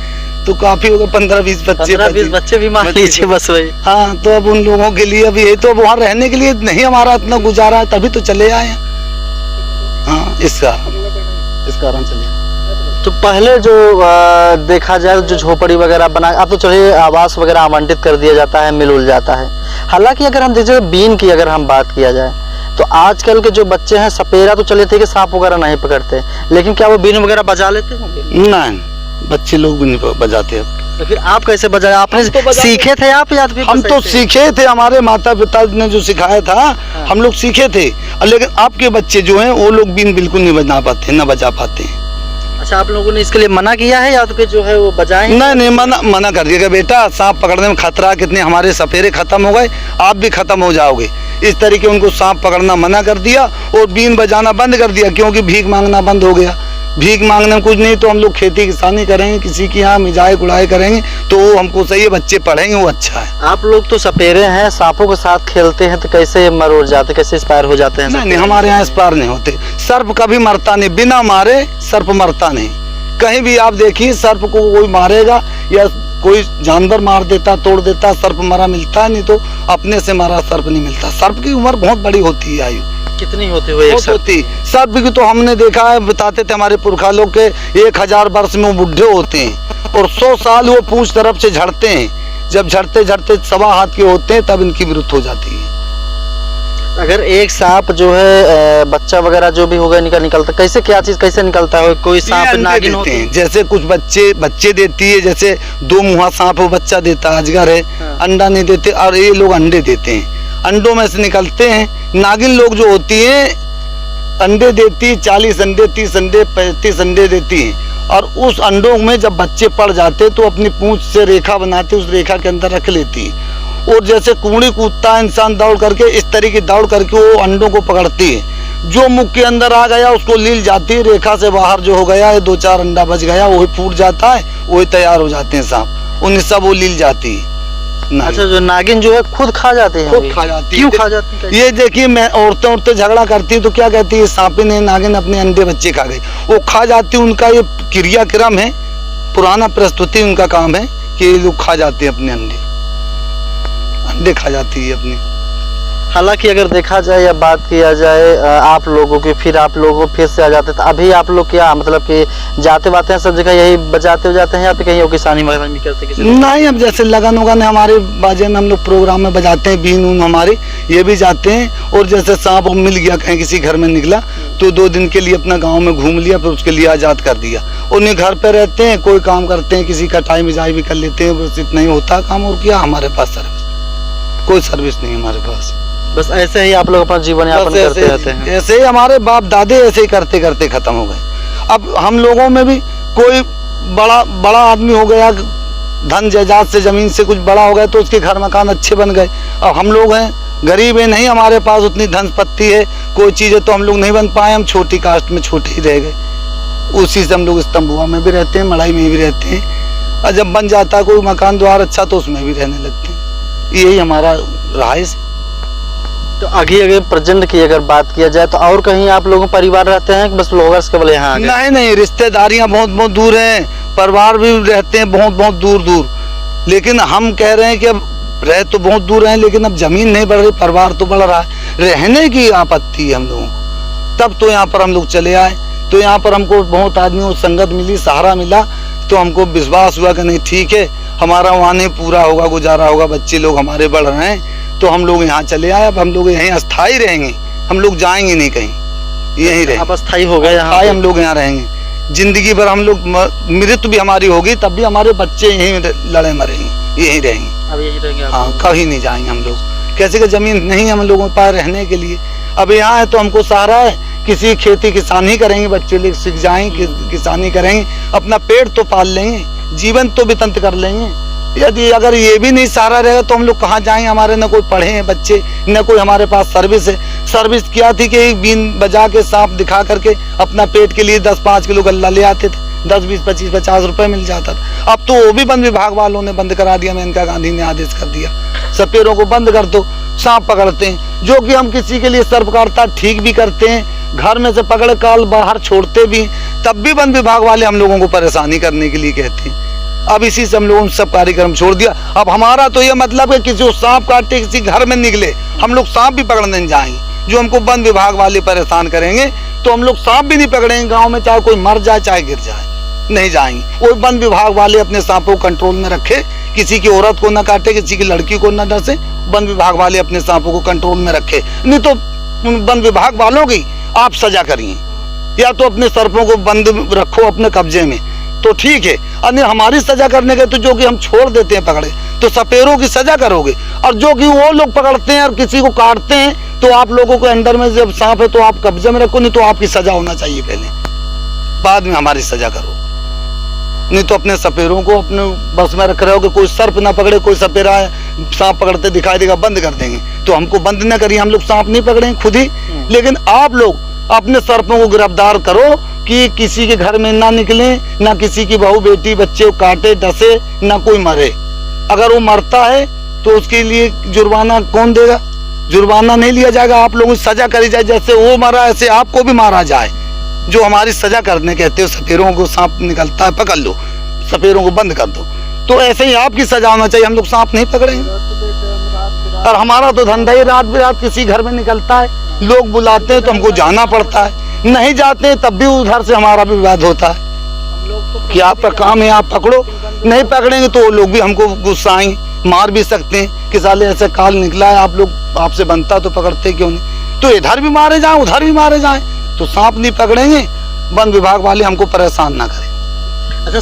Speaker 1: तो काफी हो गए। 15-20 बच्चे,
Speaker 2: 15-20 बच्चे भी मान लीजिए बस वही।
Speaker 1: हाँ, तो अब उन लोगों के लिए अभी ये तो वहाँ रहने के लिए नहीं हमारा इतना गुजारा है, तभी तो चले आए हैं। हाँ, इस कारण चले।
Speaker 2: तो पहले जो देखा जाए, जो झोपड़ी वगैरह बना, अब तो चलिए आवास वगैरह आवंटित कर दिया जाता है, मिल जाता है। हालांकि अगर हम देखिए बीन की अगर हम बात किया जाए, तो आजकल के जो बच्चे हैं, सपेरा तो चले थे कि सांप वगैरह नहीं पकड़ते, लेकिन क्या वो बीन वगैरह बजा लेते होंगे?
Speaker 1: नहीं, बच्चे लोग भी नहीं बजाते अब।
Speaker 2: तो फिर आप कैसे बजाए? आपने तो सीखे थे आप या फिर?
Speaker 1: हम तो सीखे थे, हमारे माता पिता ने जो सिखाया था, हम लोग सीखे थे। लेकिन आपके बच्चे जो हैं वो लोग बीन बिल्कुल नहीं बजा पाते, ना बजा पाते हैं।
Speaker 2: अच्छा, आप लोगों ने इसके लिए मना किया है या तो फिर जो है वो बजाएं?
Speaker 1: नहीं, मना कर दिया कि बेटा सांप पकड़ने में खतरा, कितने हमारे सपेरे खत्म हो गए, आप भी खत्म हो जाओगे। इस तरीके उनको सांप पकड़ना मना कर दिया और बीन बजाना बंद कर दिया, क्योंकि भीख मांगना बंद हो गया। भीख मांगने में कुछ नहीं, तो हम लोग खेती किसानी करेंगे, किसी की यहाँ मिजाई गुड़ाई करेंगे, तो वो हमको सही है, बच्चे पढ़ेंगे, वो अच्छा है।
Speaker 2: आप लोग तो सपेरे हैं, सांपों के साथ खेलते हैं, तो कैसे मर जाते, कैसे एक्सपायर हो जाते हैं?
Speaker 1: नहीं, हमारे यहाँ एक्सपायर नहीं होते। सर्प कभी मरता नहीं, बिना मारे सर्प मरता नहीं। कहीं भी आप देखिए, सर्प को कोई मारेगा या कोई जानवर मार देता, तोड़ देता, सर्प मरा मिलता है, नहीं तो अपने से मारा सर्प नहीं मिलता। सर्प की उम्र बहुत बड़ी होती है, आयु
Speaker 2: कितनी होती हुई?
Speaker 1: सर्प की तो हमने देखा है, बताते थे हमारे पुरखा लोग के 1000 वर्ष में वो बुढ़े होते हैं और 100 साल वो पूंछ तरफ से झड़ते हैं। जब झड़ते झड़ते 1.25 हाथ के होते हैं, तब इनकी मृत्यु हो जाती है।
Speaker 2: अगर एक सांप जो है बच्चा वगैरह जो भी होगा निकलता, कैसे, क्या चीज कैसे निकलता है? कोई सांप नागिन होते हैं,
Speaker 1: जैसे कुछ बच्चे देती है, जैसे 2 मुहा सांप वो बच्चा देता, अजगर है। हाँ। अंडा नहीं देते, और ये लोग अंडे देते हैं, अंडों में से निकलते हैं। नागिन लोग जो होती है, अंडे देती, 40 अंडे, 30 अंडे, 35 अंडे देती हैं, और उस अंडों में जब बच्चे पड़ जाते तो अपनी पूंछ से रेखा बनाते, उस रेखा के अंदर रख लेती है। और जैसे कुंडी कूदता है इंसान दौड़ करके, इस तरीके दौड़ करके वो अंडों को पकड़ती है। जो मुख के अंदर आ गया उसको लील जाती है, रेखा से बाहर जो हो गया, 2-4 अंडा बच गया, वही फूट जाता है, वही तैयार हो जाते हैं सांप, उन्हें सब वो लील जाती है।
Speaker 2: अच्छा, जो नागिन जो है खुद खा जाते हैं?
Speaker 1: खुद खा जाती है।
Speaker 2: क्यों खा जाती है?
Speaker 1: ये देखिए, मैं औरतें झगड़ा करती है तो क्या कहती है, सांपी ने नागिन अपने अंडे बच्चे खा गए, वो खा जाती है। उनका ये क्रियाक्रम है, पुराना प्रस्तुति उनका काम है कि ये लोग खा जाते हैं अपने अंडे खा जाती है अपने।
Speaker 2: हालांकि अगर देखा जाए या बात किया जाए आप लोगों की, फिर आप लोगों फिर से आ जाते, तो अभी आप लोग क्या मतलब कि जाते बाते हैं सब जगह यही बजाते हो जाते हैं या फिर कहीं किसानी वगैरह भी करते हैं?
Speaker 1: नहीं, अब जैसे लगन उगन हमारे बाजे में हम लोग प्रोग्राम में बजाते हैं, बीन उन हमारे ये भी जाते हैं। और जैसे सांप मिल गया कहीं किसी घर में निकला तो 2 दिन के लिए अपना गाँव में घूम लिया, फिर उसके लिए आजाद कर दिया। उन्हें घर पे रहते हैं, कोई काम करते हैं, किसी कटाई मिजाई भी कर लेते हैं, बस इतना ही होता काम। और क्या हमारे पास सर्विस, कोई सर्विस नहीं हमारे पास।
Speaker 2: बस ऐसे ही आप लोग अपना जीवन यापन करते रहते हैं।
Speaker 1: ऐसे ही हमारे बाप दादे ऐसे ही करते करते खत्म हो गए। अब हम लोगों में भी कोई बड़ा आदमी हो गया, धन जायदाद से जमीन से कुछ बड़ा हो गया तो उसके घर मकान अच्छे बन गए। अब हम लोग हैं गरीब है, नहीं हमारे पास उतनी धन पत्ती है, कोई चीज़ है तो हम लोग नहीं बन पाए, हम छोटी कास्ट में छोटे ही रह गए। उसी से हम लोग स्तंभुआ में भी रहते हैं, मड़ाई में भी रहते हैं, और जब बन जाता है कोई मकान द्वार अच्छा तो उसमें भी रहने लगते हैं। यही हमारा रहाइश।
Speaker 2: तो आगे प्रेजेंट की अगर बात किया जाए तो और कहीं आप लोगों परिवार रहते हैं कि बस ब्लॉगर्स केवल यहाँ आ गए?
Speaker 1: नहीं, रिश्तेदारियां बहुत बहुत दूर हैं, परिवार भी रहते हैं बहुत बहुत दूर दूर। लेकिन हम कह रहे हैं कि अब रह तो बहुत दूर हैं, लेकिन अब जमीन नहीं बढ़ रही, परिवार तो बढ़ रहा है, रहने की आपत्ति है हम लोगों को। तब तो यहाँ पर हम लोग चले आए, तो यहाँ पर हमको बहुत आदमियों संगत मिली, सहारा मिला, तो हमको विश्वास हुआ कि नहीं ठीक है, हमारा वहाँ नहीं पूरा होगा, गुजारा होगा, बच्चे लोग हमारे बढ़ रहे हैं, तो हम लोग यहाँ चले आए। अब हम लोग यहीं अस्थाई रहेंगे, हम लोग जाएंगे नहीं कहीं, यहीं रहेंगे।
Speaker 2: आप अस्थाई हो गए यहाँ?
Speaker 1: हम लोग यहाँ रहेंगे जिंदगी भर। हम लोग मृत्यु भी हमारी होगी तब भी हमारे बच्चे यहीं लड़े मरेंगे, यहीं रहेंगे।
Speaker 2: अब यहीं रहेंगे?
Speaker 1: हाँ, कहीं नहीं जाएंगे हम लोग। कैसे कि जमीन नहीं हम लोगों के पास रहने के लिए। अब यहाँ है तो हमको सहारा है, किसी खेती किसानी करेंगे, बच्चे लोग सीख जाएंगे, किसानी करेंगे, अपना पेट तो पाल लेंगे, जीवन तो व्यतीत कर लेंगे। यदि अगर ये भी नहीं सहारा रहेगा तो हम लोग कहाँ जाएंगे? हमारे न कोई पढ़े हैं बच्चे, न कोई हमारे पास सर्विस है। सर्विस क्या थी कि एक बीन बजा के सांप दिखा करके अपना पेट के लिए 10-5 किलो गल्ला ले आते थे, 10, 20, 25, 50 रुपए मिल जाता था। अब तो वो भी वन विभाग वालों ने बंद करा दिया, मेनका गांधी ने आदेश कर दिया, सपेरों को बंद कर दो। सांप पकड़ते हैं, जो कि हम किसी के लिए सर्वकारता ठीक भी करते हैं, घर में से पकड़ काल बाहर छोड़ते भी, तब भी वन विभाग वाले हम लोगों को परेशानी करने के लिए कहते हैं। अब इसी से हम लोगों ने सब कार्यक्रम छोड़ दिया। अब हमारा तो ये मतलब है किसी को सांप काटे, किसी घर में निकले, हम लोग सांप भी पकड़ने नहीं जाएंगे। जो हमको वन विभाग वाले परेशान करेंगे तो हम लोग सांप भी नहीं पकड़ेंगे। गांव में चाहे कोई मर जाए चाहे गिर जाए, नहीं जाएंगे। वो वन विभाग वाले अपने सांपों को कंट्रोल में रखे, किसी की औरत को ना काटे, किसी की लड़की को ना डसे। वन विभाग वाले अपने सांपों को कंट्रोल में रखे, नहीं तो वन विभाग वालों की आप सजा करिए, या तो अपने सर्पों को बंद रखो अपने कब्जे में तो ठीक है, अन्य हमारी सजा करने के तो जो कि हम छोड़ देते हैं पकड़े, तो सपेरों की सजा करोगे। और जो कि वो लोग पकड़ते हैं और किसी को काटते हैं तो आप लोगों को अंदर में जब सांप है तो आप कब्जे में रखो, नहीं तो आपकी सजा होना चाहिए पहले, बाद में हमारी सजा करो। नहीं तो अपने सपेरों को अपने बस में रख रहे हो कि कोई सर्प ना पकड़े, कोई सपेरा सांप पकड़ते दिखाई देगा बंद कर देंगे, तो हमको बंद न करिए, हम लोग सांप नहीं पकड़ेंगे खुद ही। लेकिन आप लोग अपने सर्पों को गिरफ्तार करो कि किसी के घर में ना निकले, ना किसी की बहू बेटी बच्चे को काटे डसे, ना कोई मरे। अगर वो मरता है तो उसके लिए जुर्माना कौन देगा? जुर्माना नहीं लिया जाएगा, आप लोगों की सजा करी जाए, जैसे वो मरा ऐसे आपको भी मारा जाए। जो हमारी सजा करने कहते हो, सपेरों को सांप निकलता है पकड़ लो, सपेरों को बंद कर दो, तो ऐसे ही आपकी सजा होना चाहिए। हम लोग सांप नहीं पकड़ेंगे। और हमारा तो धंधा ही रात बिरात किसी घर में निकलता है, लोग बुलाते हैं तो हमको जाना पड़ता है, नहीं जाते तब भी उधर से हमारा भी विवाद होता है कि आपका काम है आप पकड़ो, नहीं पकड़ेंगे तो वो लोग भी हमको गुस्सा आएंगे, मार भी सकते हैं कि साले ऐसे काल निकला है, आप लोग आपसे बनता तो पकड़ते क्यों नहीं? तो इधर भी मारे जाएं उधर भी मारे जाएं, तो सांप नहीं पकड़ेंगे, वन विभाग वाले हमको परेशान ना करें।
Speaker 2: अच्छा,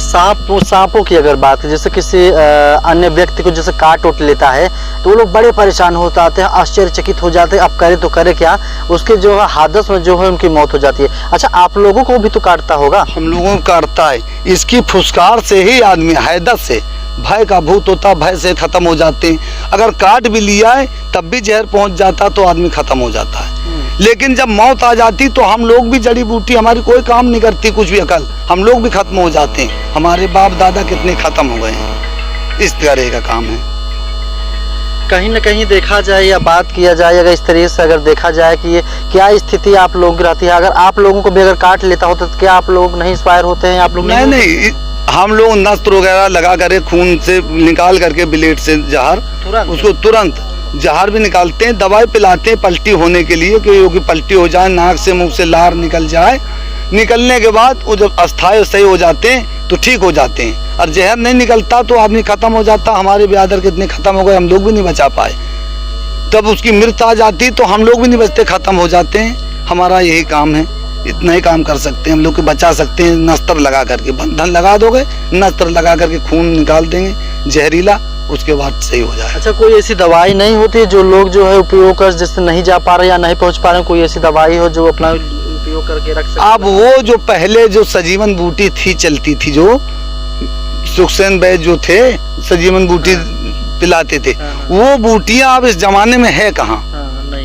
Speaker 2: सांपों की अगर बात है, जैसे किसी अन्य व्यक्ति को जैसे काट उठ लेता है तो वो लोग बड़े परेशान होते आते हैं, आश्चर्यचकित हो जाते हैं, अब करे तो करे क्या, उसके जो है हादस में जो है उनकी मौत हो जाती है। अच्छा, आप लोगों को भी तो काटता होगा?
Speaker 1: हम लोगों को काटता है, इसकी फुसकार से ही आदमी हैदत से भय का भूत होता, भय से खत्म हो जाते हैं। अगर काट भी लिया है तब भी जहर पहुंच जाता तो आदमी खत्म हो जाता है। लेकिन जब मौत आ जाती तो हम लोग भी जड़ी बूटी हमारी कोई काम नहीं करती, कुछ भी अकल, हम लोग भी खत्म हो जाते हैं। हमारे बाप दादा कितने खत्म हो गए हैं, इस तरह का काम है।
Speaker 2: कहीं न कहीं देखा जाए या बात किया जाए, अगर इस तरीके से अगर देखा जाए कि ये क्या स्थिति आप लोगों की रहती है, अगर आप लोगों को भी अगर काट लेता होता तो क्या आप लोग नहीं इंस्पायर होते हैं? आप लोग
Speaker 1: नहीं, हम लोग नस्त्र वगैरह लगा कर खून से निकाल करके ब्लेड से जहर, उसको तुरंत जहर भी निकालते हैं, दवाई पिलाते हैं पलटी होने के लिए कि पलटी हो जाए, नाक से मुंह से लार निकल जाए। निकलने के बाद वो जब अस्थायी सही हो जाते हैं तो ठीक हो जाते हैं, और जहर नहीं निकलता तो आदमी खत्म हो जाता। हमारे ब्यादर कितने खत्म हो गए, हम लोग भी नहीं बचा पाए। तब उसकी मृत्यु आ जाती तो हम लोग भी नहीं बचते, खत्म हो जाते हैं। हमारा यही काम है, इतना ही काम कर सकते हैं हम लोग को, बचा सकते हैं। नस्त्र लगा करके, बंधन लगा दोगे, नस्त्र लगा करके खून निकाल देंगे जहरीला, उसके बाद सही हो जाए।
Speaker 2: अच्छा, कोई ऐसी दवाई नहीं होती जो लोग जो है उपयोग कर, जिससे नहीं जा पा रहे या नहीं पहुंच पा रहे, कोई ऐसी दवाई हो जो अपना उपयोग करके रख सके?
Speaker 1: अब वो जो पहले जो सजीवन बूटी थी चलती थी, जो सुखसेन वैद्य जो थे सजीवन बूटी पिलाते थे, वो बूटियां अब इस जमाने में है कहाँ?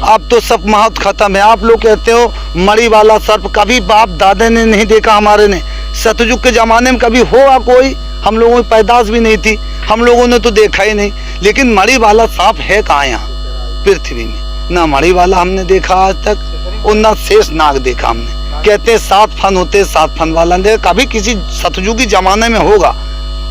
Speaker 1: अब तो सब महत्व खत्म है। आप लोग कहते हो मणि वाला सर्प, कभी बाप दादे ने नहीं देखा, हमारे ने सतयुग के जमाने में कभी होगा कोई? हम लोगों की पैदाश भी नहीं थी, हम लोगों ने तो देखा ही नहीं। लेकिन मणि वाला सांप है कहाँ यहाँ पृथ्वी में? ना मणि वाला हमने देखा आज तक, और ना शेष नाग देखा हमने। कहते हैं 7 फन होते, 7 फन वाला नहीं देखा। कभी किसी सतयुगी जमाने में होगा,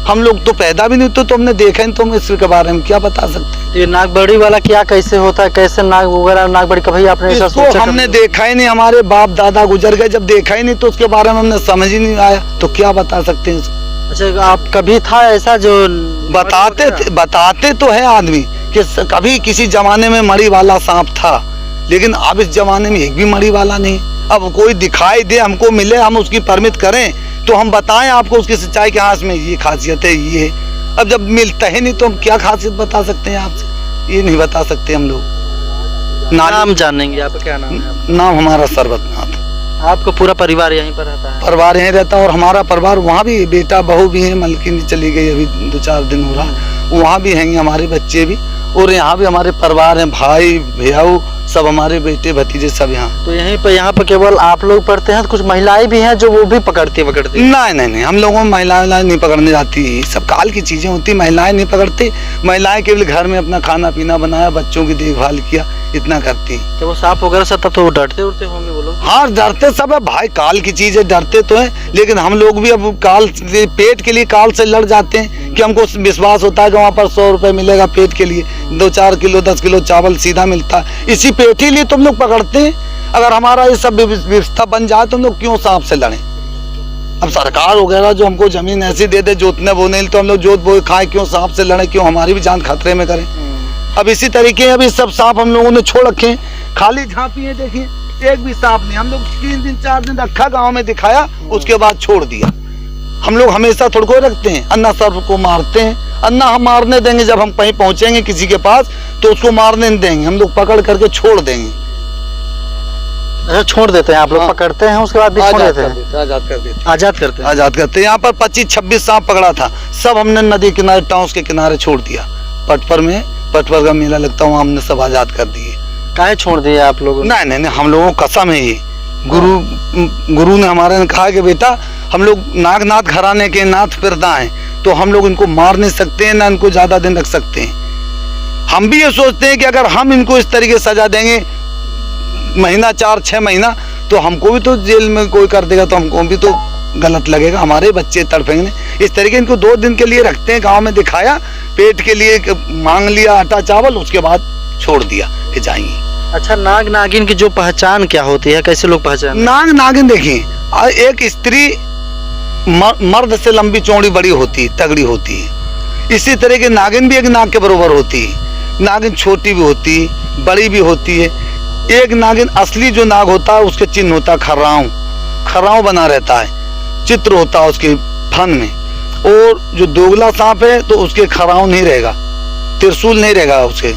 Speaker 1: हम लोग तो पैदा भी नहीं तो हमने देखा नहीं, तो हम इसके बारे में क्या बता सकते हैं?
Speaker 2: ये नागबड़ी वाला क्या कैसे होता है, कैसे नाग वगैरह नागबड़ी कभी आपने ऐसा
Speaker 1: इसको
Speaker 2: सोचा?
Speaker 1: हमने देखा ही नहीं, हमारे बाप दादा गुजर गए, जब देखा ही नहीं तो उसके बारे में हमने समझ ही नहीं आया, तो क्या बता सकते हैं इसको?
Speaker 2: अच्छा, आप कभी था ऐसा जो
Speaker 1: बताते तो है आदमी कि कभी किसी जमाने में मणि वाला सांप था, लेकिन अब इस जमाने में एक भी मणि वाला नहीं। अब कोई दिखाई दे, हमको मिले, हम उसकी परमिट करें तो हम बताएं आपको उसकी सच्चाई के, हाँ इसमें ये खासियत है, ये है। अब जब मिलता है नहीं तो हम क्या खासियत बता सकते हैं आपसे? ये नहीं बता सकते हम लोग।
Speaker 2: नाम जानेंगे, आपका क्या नाम है?
Speaker 1: नाम हमारा सरबतनाथ।
Speaker 2: आपका पूरा परिवार यहीं पर रहता है?
Speaker 1: परिवार यहीं रहता है, और हमारा परिवार वहाँ भी, बेटा बहू भी है, मलकिनी चली गई अभी 2-4 दिन हो रहा, वहाँ भी हैं हमारे बच्चे भी, और यहाँ भी हमारे परिवार हैं, भाई भैया सब, हमारे बेटे भतीजे सब यहाँ।
Speaker 2: तो यहाँ पर केवल आप लोग पढ़ते हैं, तो कुछ महिलाएं भी हैं जो वो भी पकड़ती?
Speaker 1: नहीं, हम लोगों में महिलाएं नहीं पकड़ने जाती, सब काल की चीजें होती, महिलाएं नहीं पकड़ती। महिलाएं केवल घर में अपना खाना पीना बनाया, बच्चों की देखभाल किया, इतना करती।
Speaker 2: तो वो सांप वगैरह सब तब तो डरते उड़ते होंगे वो लोग?
Speaker 1: हाँ, डरते सब है भाई, काल की चीज है, डरते तो है, लेकिन हम लोग भी अब काल, पेट के लिए काल से लड़ जाते हैं कि हमको विश्वास होता है कि वहाँ पर 100 रुपए मिलेगा पेट के लिए, 2-4 किलो 10 किलो चावल सीधा मिलता है, इसी पेट ही लिए तुम लोग पकड़ते हैं। अगर हमारा ये सब व्यवस्था बन जाए तो हम लोग क्यों सांप से लड़े? अब सरकार वगैरह जो हमको जमीन ऐसी दे दे जोतने बोने, तो हम लोग जोत बोए खाए, क्यों सांप से लड़े? क्यों हमारी भी जान खतरे में करें? अब इसी तरीके अभी सब सांप हम लोगों ने छोड़ रखे, खाली झांपी है, देखिए एक भी सांप नहीं। हम लोग 3 दिन 4 दिन रखा, गांव में दिखाया, उसके बाद छोड़ दिया। हम लोग हमेशा थोड़ा को रखते हैं, अन्ना सर्प को मारते हैं, अन्ना हम मारने देंगे, जब हम कहीं पहुंचेंगे किसी के पास तो उसको मारने नहीं देंगे, हम लोग पकड़ करके छोड़ देंगे।
Speaker 2: अच्छा, छोड़ देते हैं आप लोग? पकड़ते हैं उसके बाद भी छोड़ देते हैं?
Speaker 1: आजाद कर देते हैं।
Speaker 2: आजाद करते हैं।
Speaker 1: यहाँ पर 25-26 सांप पकड़ा था, सब हमने नदी किनारे, टाउस के किनारे छोड़ दिया। पटपर में, पटपर का मेला लगता है, हमने सब आजाद कर दिए।
Speaker 2: काहे छोड़ दिए आप लोगों?
Speaker 1: नहीं, हम लोगों को कसम है, ये गुरु ने हमारे ने कहा कि बेटा हम लोग नागनाथ घराने के नाथ पिरदा हैं, तो हम लोग इनको मार नहीं सकते हैं, ना इनको ज्यादा दिन रख सकते हैं। हम भी ये सोचते हैं कि अगर हम इनको इस तरीके सजा देंगे, महीना 4-6 महीना, तो हमको भी तो जेल में कोई कर देगा, तो हमको भी तो गलत लगेगा, हमारे बच्चे तड़पेंगे। इस तरीके इनको 2 दिन के लिए रखते हैं, गांव में दिखाया, पेट के लिए मांग लिया आटा चावल, उसके बाद छोड़ दिया कि जाएंगे।
Speaker 2: अच्छा, नाग नागिन की जो पहचान क्या होती है, कैसे लोग पहचान?
Speaker 1: नाग नागिन देखिए, एक स्त्री मर्द से लंबी चौड़ी बड़ी होती है, तगड़ी होती है, इसी तरह की नागिन भी एक नाग के बराबर होती है। नागिन छोटी भी होती है, बड़ी भी होती है। एक नागिन असली जो नाग होता है उसके चिन्ह होता है खर्राव बना रहता है, चित्र होता है उसके फन में। और जो दोगला सांप है तो उसके खर्राव नहीं रहेगा, त्रिशूल नहीं रहेगा उसके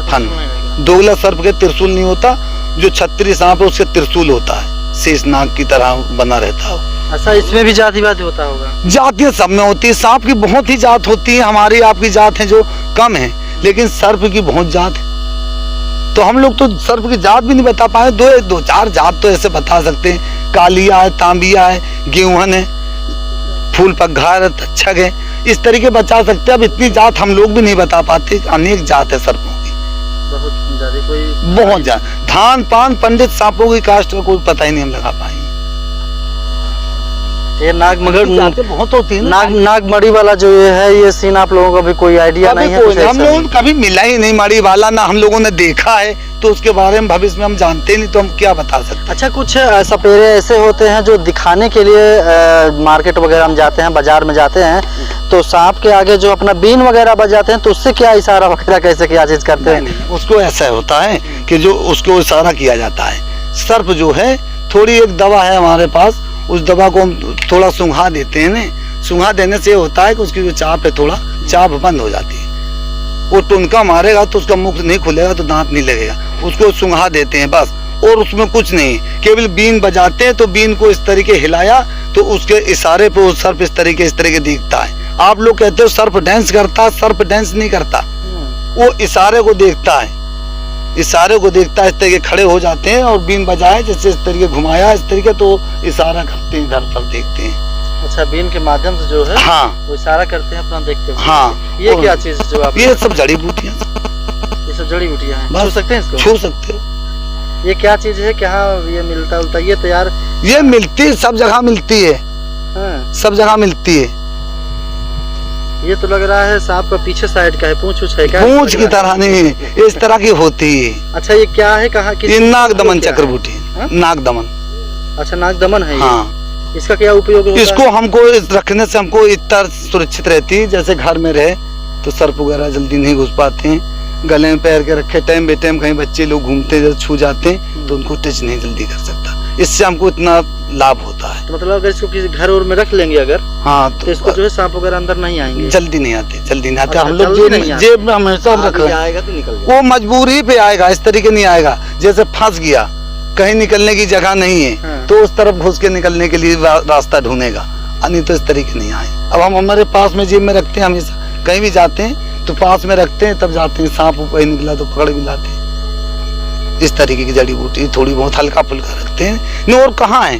Speaker 1: फन में। दोगला सर्प के त्रिशूल नहीं होता, जो छत्री सांप है उसके त्रिशूल होता है, शेष नाग की तरह बना रहता है।
Speaker 2: अच्छा, इसमें भी जातिवाद होता होगा?
Speaker 1: जातियां सब में होती है, सांप की बहुत ही जात होती है, हमारी आपकी जात है जो कम है, लेकिन सर्प की बहुत जात है। तो हम लोग तो सर्प की जात भी नहीं बता पाए, 2-4 जात तो ऐसे बता सकते हैं, कालिया है, तांबिया है, गेहूं है, फूल पघार है, तक्षक है, इस तरीके बचा सकते हैं। अब इतनी जात हम लोग भी नहीं बता पाते, अनेक जात है सर्पों की, बहुत ज्यादा। धान पान पंडित सांपों की कास्ट का कोई पता ही नहीं हम लगा पाएंगे।
Speaker 2: ये नाग मगर
Speaker 1: बहुत होती है,
Speaker 2: नागमड़ी वाला जो ये है, ये सीन आप लोगों का भी कोई आइडिया नहीं है?
Speaker 1: हम लोगों ने कभी मिला ही नहीं मड़ी वाला, ना हम लोगों ने देखा है, तो उसके बारे में भविष्य में हम जानते नहीं, तो हम क्या बता सकते।
Speaker 2: अच्छा, कुछ सपेरे ऐसे होते हैं जो दिखाने के लिए मार्केट वगैरह हम जाते हैं, बाजार में जाते हैं, तो सांप के आगे जो अपना बीन वगैरह बजाते हैं, तो उससे क्या इशारा वगैरह कैसे क्या चीज करते हैं?
Speaker 1: उसको ऐसा होता है कि जो उसको इशारा किया जाता है। सर्प जो है, थोड़ी एक दवा है हमारे पास, उस दवा को हम थोड़ा सूंघा देते हैं ना, सूंघा देने से होता है कि उसकी जो चाप है, थोड़ा चाप बंद हो जाती है। वो टुनका मारेगा तो उसका मुख नहीं खुलेगा, तो दांत नहीं लगेगा, उसको सुंघा देते हैं बस। और उसमें कुछ नहीं, केवल बीन बजाते हैं तो बीन को इस तरीके हिलाया तो उसके इशारे पे वो सर्प इस तरीके दिखता है। आप लोग कहते हो सर्प डांस करता है, सर्प डांस नहीं करता, वो इशारे को देखता है, इशारे को देखता है। इस तरीके खड़े हो जाते हैं और बीन बजाए, जैसे इस तरीके घुमाया इस तरीके, तो इशारा करते हैं, इधर पर देखते हैं।
Speaker 2: अच्छा, बीन के माध्यम से जो है
Speaker 1: हाँ
Speaker 2: वो इशारा करते हैं अपना देखते हुए।
Speaker 1: हाँ।
Speaker 2: ये क्या चीज जो आप,
Speaker 1: ये सब जड़ी बूटियाँ,
Speaker 2: ये सब जड़ी बूटियाँ हैं,
Speaker 1: बस।
Speaker 2: छू सकते हैं इसको?
Speaker 1: छू सकते हो।
Speaker 2: ये क्या चीज है, क्या ये मिलता उलता, ये तैयार?
Speaker 1: ये मिलती सब जगह मिलती है,
Speaker 2: हाँ।
Speaker 1: सब जगह मिलती है।
Speaker 2: ये तो लग रहा है सांप का पीछे साइड का है, पूंछ उछ है क्या?
Speaker 1: पूंछ की तरह नहीं, इस तरह की होती है।
Speaker 2: अच्छा, ये क्या है, कहाँ की?
Speaker 1: ये नाग दमन चक्र बूटी,
Speaker 2: हाँ?
Speaker 1: नाग दमन।
Speaker 2: अच्छा, नाग दमन है ये।
Speaker 1: हाँ,
Speaker 2: इसका क्या उपयोग होता
Speaker 1: इसको
Speaker 2: है?
Speaker 1: हमको रखने से हमको इतना सुरक्षित रहती है, जैसे घर में रहे तो सर्प वगैरह जल्दी नहीं घुस पाते हैं। गले में पैर के रखे, टाइम बे टाइम कहीं बच्चे लोग घूमते हैं, छू जाते हैं तो उनको टच नहीं जल्दी कर सकता। इससे हमको इतना लाभ होता है।
Speaker 2: तो मतलब अगर इसको किसी घर और में रख लेंगे अगर,
Speaker 1: हाँ,
Speaker 2: तो इसको जो है सांप वगैरह अंदर नहीं आएंगे?
Speaker 1: जल्दी नहीं आते, जल्दी नहीं आते।
Speaker 2: अच्छा,
Speaker 1: हम लोग
Speaker 2: जल्दी नहीं आते।
Speaker 1: जेब में हमेशा रख रहे हैं।
Speaker 2: आएगा तो निकल
Speaker 1: वो मजबूरी पे आएगा, इस तरीके नहीं आएगा। जैसे फंस गया, कहीं निकलने की जगह नहीं है,
Speaker 2: हाँ।
Speaker 1: तो उस तरफ घुस के निकलने के लिए रास्ता ढूंढेगा, नहीं तो इस तरीके नहीं आए। अब हम हमारे पास में जेब में रखते हैं, हमेशा कहीं भी जाते हैं तो पास में रखते हैं, तब जाते हैं। सांप ऊपर निकला तो पकड़ भी लाते हैं। इस तरीके की जड़ी बूटी थोड़ी बहुत हल्का फुल्का रखते हैं। नहीं और कहाँ है,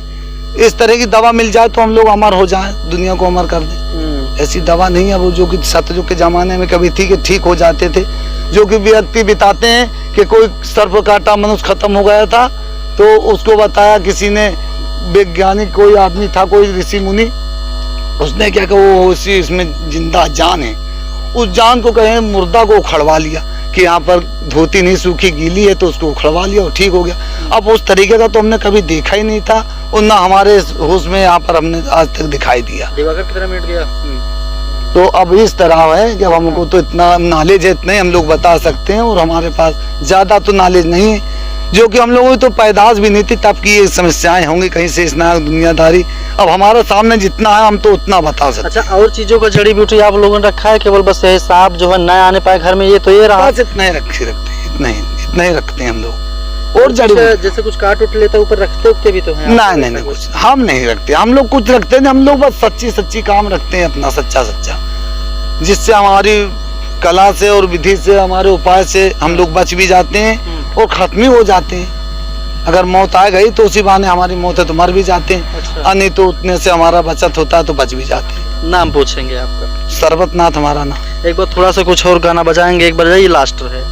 Speaker 1: इस तरह की दवा मिल जाए तो हम लोग अमर हो जाए, दुनिया को अमर कर दें। ऐसी दवा नहीं है वो, जो कि सतयुग के जमाने में कभी थी कि ठीक हो जाते थे। जो कि व्यक्ति बताते हैं कि कोई सर्प काटा मनुष्य खत्म हो गया था, तो उसको बताया किसी ने, वैज्ञानिक कोई आदमी था, कोई ऋषि मुनि, उसने क्या कहा, वो उसी इसमें जिंदा जान है, उस जान को कहे मुर्दा को उखड़वा लिया कि यहाँ पर धोती नहीं सूखी गीली है, तो उसको उखड़वा लिया और ठीक हो गया। अब उस तरीके का तो हमने कभी देखा ही नहीं था, और ना हमारे होश में यहाँ पर हमने आज तक दिखाई दिया।
Speaker 2: दिवाकर कितना मिनट गया?
Speaker 1: तो अब इस तरह है कि हमको तो इतना नॉलेज है, इतना ही हम लोग बता सकते हैं, और हमारे पास ज्यादा तो नॉलेज नहीं है, जो कि हम लोगों की तो पैदाश भी नहीं थी तब की ये समस्याएं होंगी कहीं से, इतना दुनियादारी। अब हमारे सामने जितना है हम तो उतना बता सकते।
Speaker 2: अच्छा, और चीजों का जड़ी बूटी आप लोगों ने रखा है? केवल बस यही सांप जो है न आने पाए घर में, ये तो ये रहा?
Speaker 1: बस इतना ही रखते हैं, इतना ही रखते हैं हम लोग। और जड़ी
Speaker 2: जैसे कुछ काट उठ लेता ऊपर रखते उठते भी तो हैं?
Speaker 1: नहीं, कुछ हम नहीं रखते, हम लोग कुछ रखते नहीं। हम लोग बस सच्ची काम रखते हैं अपना, सच्चा, जिससे हमारी कला से और विधि से, हमारे उपाय से हम लोग बच भी जाते हैं और खत्म ही हो जाते हैं। अगर मौत आ गई तो उसी बहाने हमारी मौत है तो मर भी जाते हैं।
Speaker 2: अच्छा।
Speaker 1: नहीं तो उतने से हमारा बचत होता है तो बच भी जाते हैं।
Speaker 2: नाम पूछेंगे आपका?
Speaker 1: सरबतनाथ हमारा नाम।
Speaker 2: एक बार थोड़ा सा कुछ और गाना बजाएंगे, एक बार ये लास्ट है।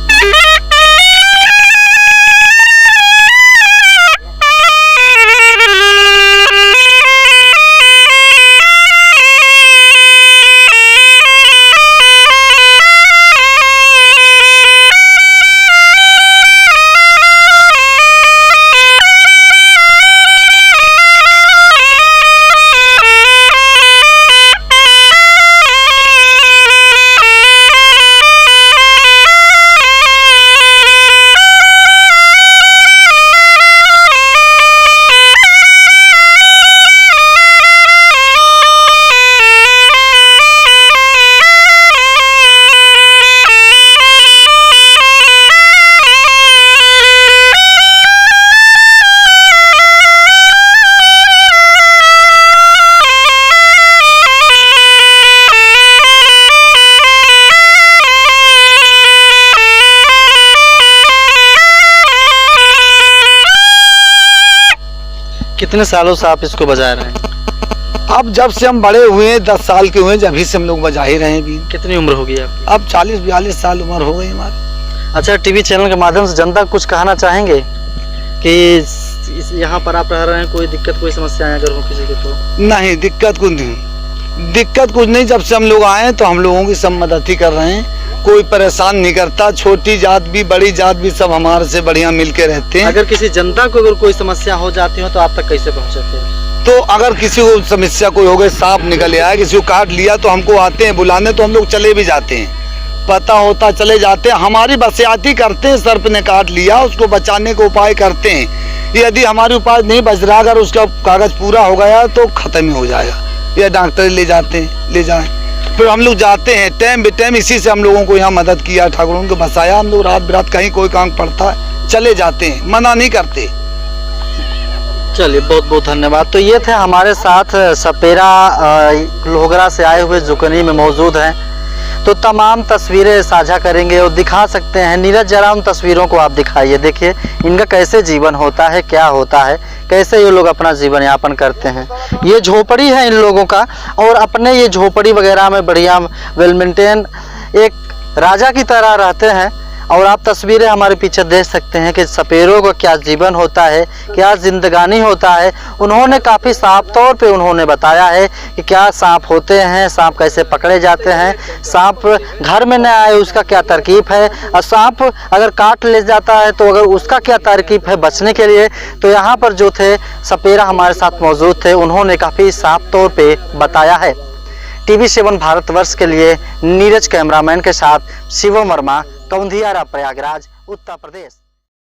Speaker 2: कितने सालों से आप इसको बजा रहे हैं?
Speaker 1: अब जब से हम बड़े हुए हैं, 10 साल के हुए हैं, जब ही से हम लोग बजा ही रहे हैं भी।
Speaker 2: कितनी उम्र होगी आपकी?
Speaker 1: अब 40-42 साल उम्र हो गई हमारी।
Speaker 2: अच्छा, टीवी चैनल के माध्यम से जनता को कुछ कहना चाहेंगे कि यहाँ पर आप रह रहे हैं, कोई दिक्कत कोई समस्या अगर हो किसी को तो?
Speaker 1: नहीं, दिक्कत कुछ नहीं। जब से हम लोग आए तो हम लोगों की सब मदद ही कर रहे हैं, कोई परेशान नहीं करता। छोटी जात भी बड़ी जात भी सब हमारे से बढ़िया मिल के रहते हैं।
Speaker 2: अगर किसी जनता को अगर कोई समस्या हो जाती हो तो आप तक कैसे पहुँचाते हैं?
Speaker 1: तो अगर किसी को समस्या कोई हो गई, सांप निकल आया, किसी को काट लिया, तो हमको आते हैं बुलाने, तो हम लोग चले भी जाते हैं। पता होता चले जाते हैं, हमारी बसियाती करते हैं। सर्प ने काट लिया, उसको बचाने का उपाय करते हैं। यदि हमारी उपाय नहीं बच रहा, अगर उसका कागज पूरा हो गया तो खत्म ही हो जाएगा, या डॉक्टर ले जाते हैं, ले जाए। फिर हम लोग जाते हैं टाइम बे टाइम, इसी से हम लोगों को यहाँ मदद किया, ठाकुरों को बसाया। हम लोग रात बिरात कहीं कोई काम पड़ता है चले जाते हैं, मना नहीं करते।
Speaker 2: चलिए बहुत बहुत धन्यवाद। तो ये थे हमारे साथ सपेरा लोहगरा से आए हुए जुकनी में मौजूद हैं, तो तमाम तस्वीरें साझा करेंगे और दिखा सकते हैं। नीरज जरा उन तस्वीरों को आप दिखाइए, देखिए इनका कैसे जीवन होता है, क्या होता है, कैसे ये लोग अपना जीवन यापन करते हैं। ये झोपड़ी है इन लोगों का, और अपने ये झोपड़ी वगैरह में बढ़िया वेल मेंटेन एक राजा की तरह रहते हैं। और आप तस्वीरें हमारे पीछे देख सकते हैं कि सपेरों का क्या जीवन होता है, क्या जिंदगानी होता है। उन्होंने काफ़ी साफ तौर पे उन्होंने बताया है कि क्या सांप होते हैं, सांप कैसे पकड़े जाते हैं, सांप घर में न आए उसका क्या तरकीब है, और सांप अगर काट ले जाता है तो अगर उसका क्या तरकीब है बचने के लिए। तो यहाँ पर जो थे सपेरा हमारे साथ मौजूद थे, उन्होंने काफ़ी साफ तौर पर बताया है। TV7 भारतवर्ष के लिए नीरज कैमरामैन के साथ शिवम वर्मा, कौंधियारा, प्रयागराज, उत्तर प्रदेश।